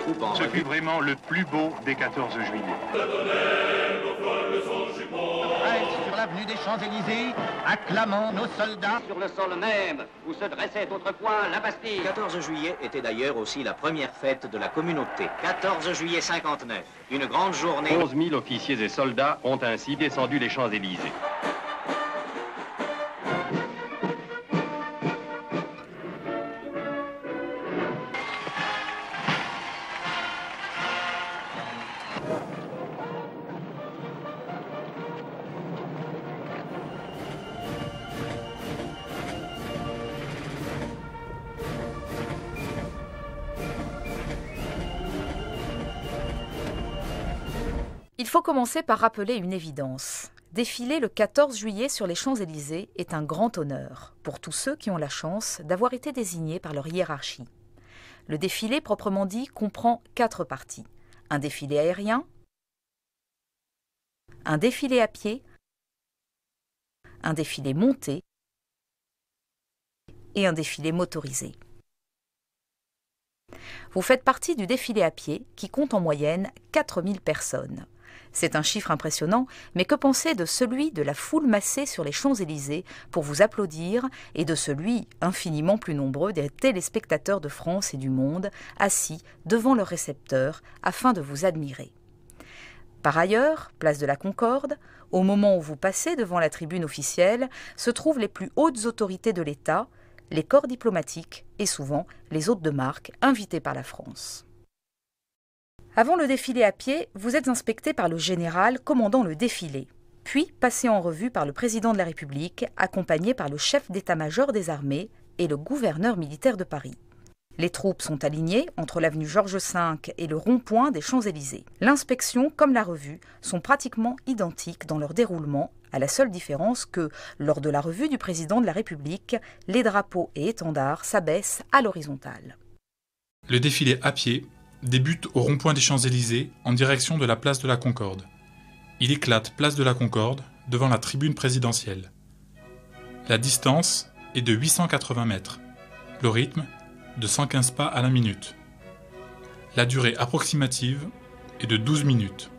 troupes en Ce revue. fut vraiment le plus beau des 14 juillet. Sur l'avenue des Champs-Élysées, acclamant nos soldats. Sur le sol même où se dressait autrefois la Bastille. Le 14 juillet était d'ailleurs aussi la première fête de la communauté. 14 juillet 59, une grande journée. 11 000 officiers et soldats ont ainsi descendu les Champs-Élysées. Il faut commencer par rappeler une évidence. Défiler le 14 juillet sur les Champs-Élysées est un grand honneur pour tous ceux qui ont la chance d'avoir été désignés par leur hiérarchie. Le défilé proprement dit comprend 4 parties. Un défilé aérien, un défilé à pied, un défilé monté et un défilé motorisé. Vous faites partie du défilé à pied qui compte en moyenne 4000 personnes. C'est un chiffre impressionnant, mais que penser de celui de la foule massée sur les Champs-Élysées pour vous applaudir et de celui, infiniment plus nombreux, des téléspectateurs de France et du monde, assis devant leur récepteur afin de vous admirer. Par ailleurs, place de la Concorde, au moment où vous passez devant la tribune officielle, se trouvent les plus hautes autorités de l'État, les corps diplomatiques et souvent les hôtes de marque invités par la France. Avant le défilé à pied, vous êtes inspecté par le général commandant le défilé, puis passé en revue par le président de la République, accompagné par le chef d'état-major des armées et le gouverneur militaire de Paris. Les troupes sont alignées entre l'avenue Georges V et le rond-point des Champs-Élysées. L'inspection comme la revue sont pratiquement identiques dans leur déroulement, à la seule différence que, lors de la revue du président de la République, les drapeaux et étendards s'abaissent à l'horizontale. Le défilé à pied débute au rond-point des Champs-Élysées en direction de la place de la Concorde. Il éclate place de la Concorde devant la tribune présidentielle. La distance est de 880 mètres. Le rythme de 115 pas à la minute. La durée approximative est de 12 minutes.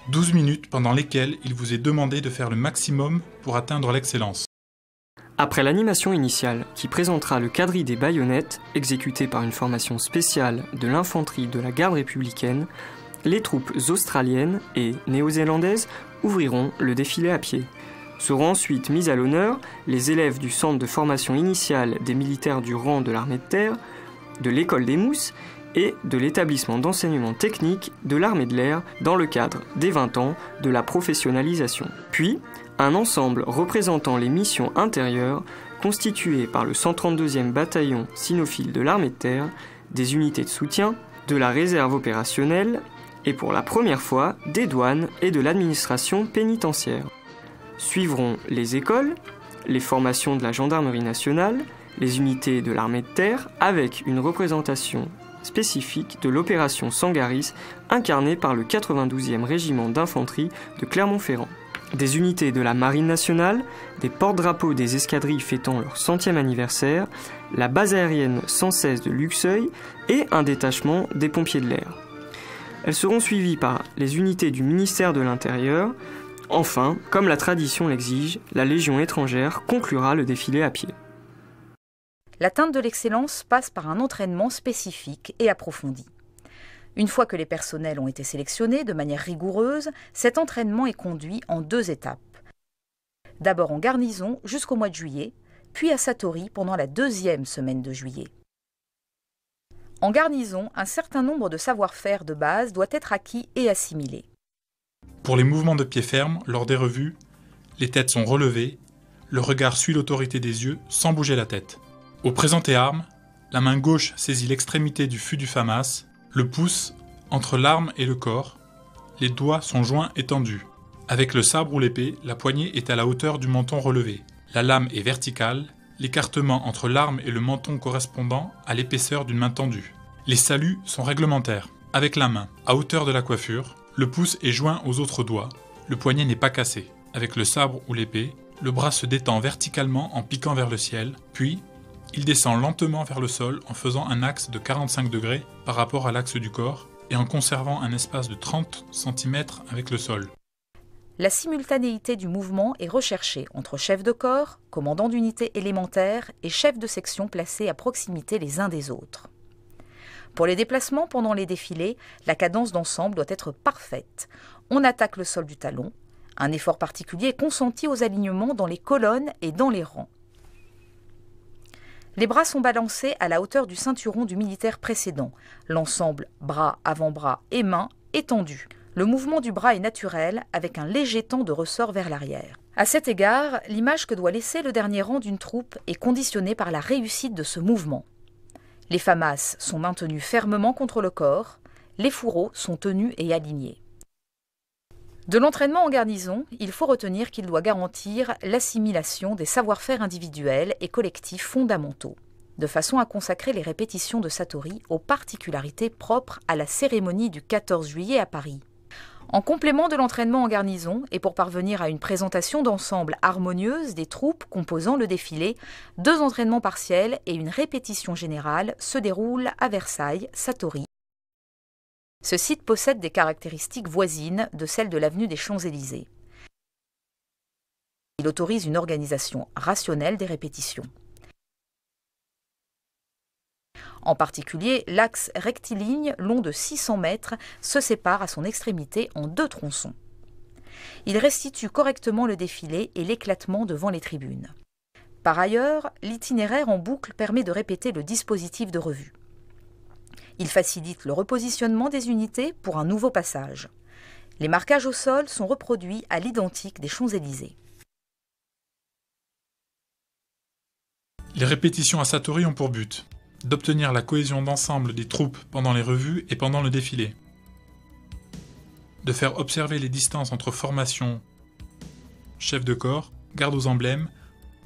12 minutes pendant lesquelles il vous est demandé de faire le maximum pour atteindre l'excellence. Après l'animation initiale, qui présentera le quadrille des baïonnettes, exécuté par une formation spéciale de l'infanterie de la garde républicaine, les troupes australiennes et néo-zélandaises ouvriront le défilé à pied. Seront ensuite mis à l'honneur les élèves du centre de formation initiale des militaires du rang de l'armée de terre, de l'école des Mousses et de l'établissement d'enseignement technique de l'armée de l'air dans le cadre des 20 ans de la professionnalisation. Puis, un ensemble représentant les missions intérieures constitué par le 132e bataillon cynophile de l'armée de terre, des unités de soutien, de la réserve opérationnelle et pour la première fois des douanes et de l'administration pénitentiaire. Suivront les écoles, les formations de la gendarmerie nationale, les unités de l'armée de terre avec une représentation spécifique de l'opération Sangaris incarnée par le 92e régiment d'infanterie de Clermont-Ferrand. Des unités de la marine nationale, des porte-drapeaux des escadrilles fêtant leur 100e anniversaire, la base aérienne 116 de Luxeuil et un détachement des pompiers de l'air. Elles seront suivies par les unités du ministère de l'Intérieur. Enfin, comme la tradition l'exige, la Légion étrangère conclura le défilé à pied. L'atteinte de l'excellence passe par un entraînement spécifique et approfondi. Une fois que les personnels ont été sélectionnés de manière rigoureuse, cet entraînement est conduit en 2 étapes. D'abord en garnison jusqu'au mois de juillet, puis à Satory pendant la 2e semaine de juillet. En garnison, un certain nombre de savoir-faire de base doit être acquis et assimilé. Pour les mouvements de pied ferme, lors des revues, les têtes sont relevées, le regard suit l'autorité des yeux sans bouger la tête. Au présenté arme, la main gauche saisit l'extrémité du fût du FAMAS, le pouce entre l'arme et le corps, les doigts sont joints et tendus. Avec le sabre ou l'épée, la poignée est à la hauteur du menton relevé. La lame est verticale, l'écartement entre l'arme et le menton correspondant à l'épaisseur d'une main tendue. Les saluts sont réglementaires, avec la main à hauteur de la coiffure, le pouce est joint aux autres doigts, le poignet n'est pas cassé. Avec le sabre ou l'épée, le bras se détend verticalement en piquant vers le ciel, puis Il descend lentement vers le sol en faisant un axe de 45 degrés par rapport à l'axe du corps et en conservant un espace de 30 cm avec le sol. La simultanéité du mouvement est recherchée entre chefs de corps, commandants d'unités élémentaires et chefs de section placés à proximité les uns des autres. Pour les déplacements pendant les défilés, la cadence d'ensemble doit être parfaite. On attaque le sol du talon. Un effort particulier est consenti aux alignements dans les colonnes et dans les rangs. Les bras sont balancés à la hauteur du ceinturon du militaire précédent. L'ensemble bras, avant-bras et mains est tendu. Le mouvement du bras est naturel, avec un léger temps de ressort vers l'arrière. À cet égard, l'image que doit laisser le dernier rang d'une troupe est conditionnée par la réussite de ce mouvement. Les famasses sont maintenues fermement contre le corps, les fourreaux sont tenus et alignés. De l'entraînement en garnison, il faut retenir qu'il doit garantir l'assimilation des savoir-faire individuels et collectifs fondamentaux, de façon à consacrer les répétitions de Satori aux particularités propres à la cérémonie du 14 juillet à Paris. En complément de l'entraînement en garnison, et pour parvenir à une présentation d'ensemble harmonieuse des troupes composant le défilé, 2 entraînements partiels et une répétition générale se déroulent à Versailles, Satori. Ce site possède des caractéristiques voisines de celles de l'avenue des Champs-Élysées. Il autorise une organisation rationnelle des répétitions. En particulier, l'axe rectiligne long de 600 mètres se sépare à son extrémité en 2 tronçons. Il restitue correctement le défilé et l'éclatement devant les tribunes. Par ailleurs, l'itinéraire en boucle permet de répéter le dispositif de revue. Il facilite le repositionnement des unités pour un nouveau passage. Les marquages au sol sont reproduits à l'identique des Champs-Élysées. Les répétitions à Satori ont pour but d'obtenir la cohésion d'ensemble des troupes pendant les revues et pendant le défilé, de faire observer les distances entre formations, chef de corps, garde aux emblèmes,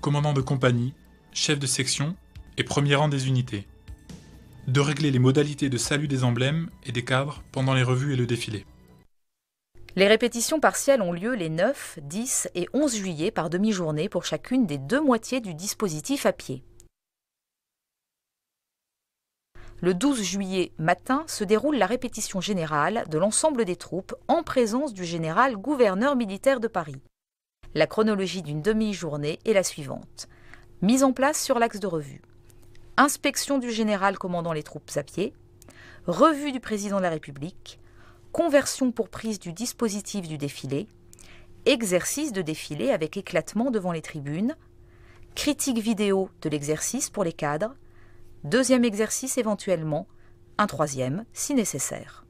commandant de compagnie, chef de section et premier rang des unités, de régler les modalités de salut des emblèmes et des cadres pendant les revues et le défilé. Les répétitions partielles ont lieu les 9, 10 et 11 juillet par demi-journée pour chacune des 2 moitiés du dispositif à pied. Le 12 juillet matin se déroule la répétition générale de l'ensemble des troupes en présence du général gouverneur militaire de Paris. La chronologie d'une demi-journée est la suivante. Mise en place sur l'axe de revue. Inspection du général commandant les troupes à pied. Revue du président de la République. Conversion pour prise du dispositif du défilé. Exercice de défilé avec éclatement devant les tribunes. Critique vidéo de l'exercice pour les cadres. 2e exercice éventuellement, un 3e si nécessaire.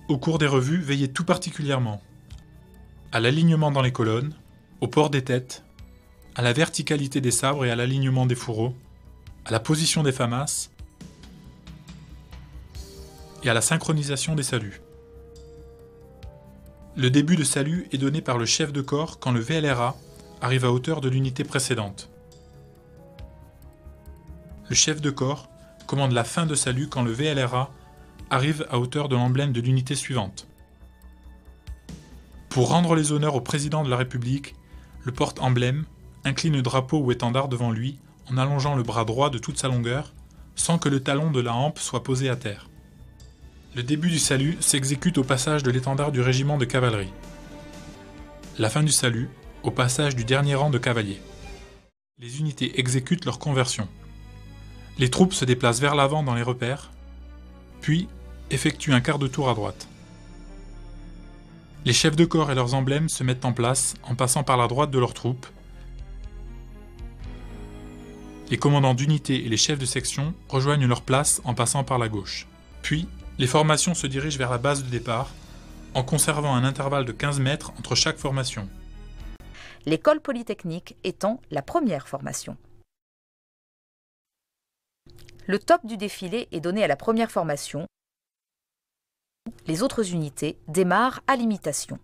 Au cours des revues, veillez tout particulièrement à l'alignement dans les colonnes, au port des têtes, à la verticalité des sabres et à l'alignement des fourreaux, à la position des famasses et à la synchronisation des saluts. Le début de salut est donné par le chef de corps quand le VLRA arrive à hauteur de l'unité précédente. Le chef de corps commande la fin de salut quand le VLRA arrive à hauteur de l'emblème de l'unité suivante. Pour rendre les honneurs au président de la République, le porte-emblème incline le drapeau ou étendard devant lui en allongeant le bras droit de toute sa longueur sans que le talon de la hampe soit posé à terre. Le début du salut s'exécute au passage de l'étendard du régiment de cavalerie. La fin du salut au passage du dernier rang de cavaliers. Les unités exécutent leur conversion. Les troupes se déplacent vers l'avant dans les repères, puis effectuent un quart de tour à droite. Les chefs de corps et leurs emblèmes se mettent en place en passant par la droite de leurs troupes. Les commandants d'unités et les chefs de section rejoignent leur place en passant par la gauche. Puis, les formations se dirigent vers la base de départ, en conservant un intervalle de 15 mètres entre chaque formation. L'école polytechnique étant la première formation. Le top du défilé est donné à la première formation. Les autres unités démarrent à l'imitation.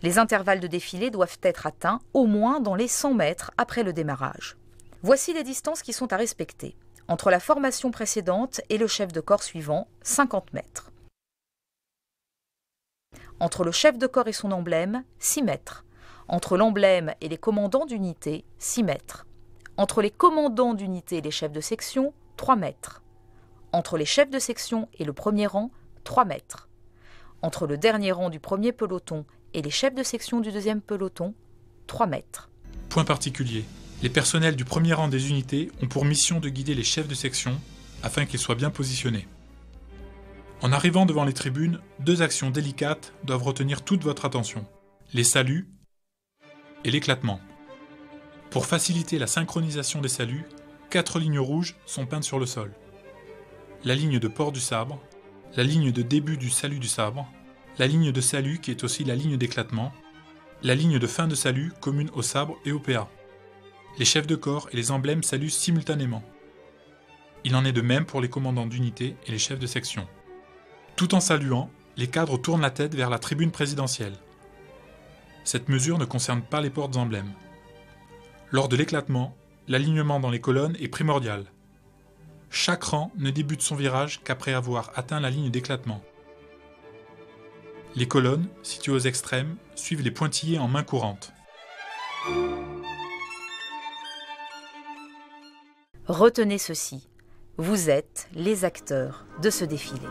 Les intervalles de défilé doivent être atteints au moins dans les 100 mètres après le démarrage. Voici les distances qui sont à respecter. Entre la formation précédente et le chef de corps suivant, 50 mètres. Entre le chef de corps et son emblème, 6 mètres. Entre l'emblème et les commandants d'unité, 6 mètres. Entre les commandants d'unité et les chefs de section, 3 mètres. Entre les chefs de section et le premier rang, 3 mètres. Entre le dernier rang du premier peloton et les chefs de section du deuxième peloton, 3 mètres. Point particulier. Les personnels du premier rang des unités ont pour mission de guider les chefs de section afin qu'ils soient bien positionnés. En arrivant devant les tribunes, 2 actions délicates doivent retenir toute votre attention. Les saluts et l'éclatement. Pour faciliter la synchronisation des saluts, 4 lignes rouges sont peintes sur le sol. La ligne de port du sabre, la ligne de début du salut du sabre, la ligne de salut qui est aussi la ligne d'éclatement, la ligne de fin de salut commune au sabre et au PA. Les chefs de corps et les emblèmes saluent simultanément. Il en est de même pour les commandants d'unité et les chefs de section. Tout en saluant, les cadres tournent la tête vers la tribune présidentielle. Cette mesure ne concerne pas les portes emblèmes. Lors de l'éclatement, l'alignement dans les colonnes est primordial. Chaque rang ne débute son virage qu'après avoir atteint la ligne d'éclatement. Les colonnes, situées aux extrêmes, suivent les pointillés en main courante. Retenez ceci, vous êtes les acteurs de ce défilé.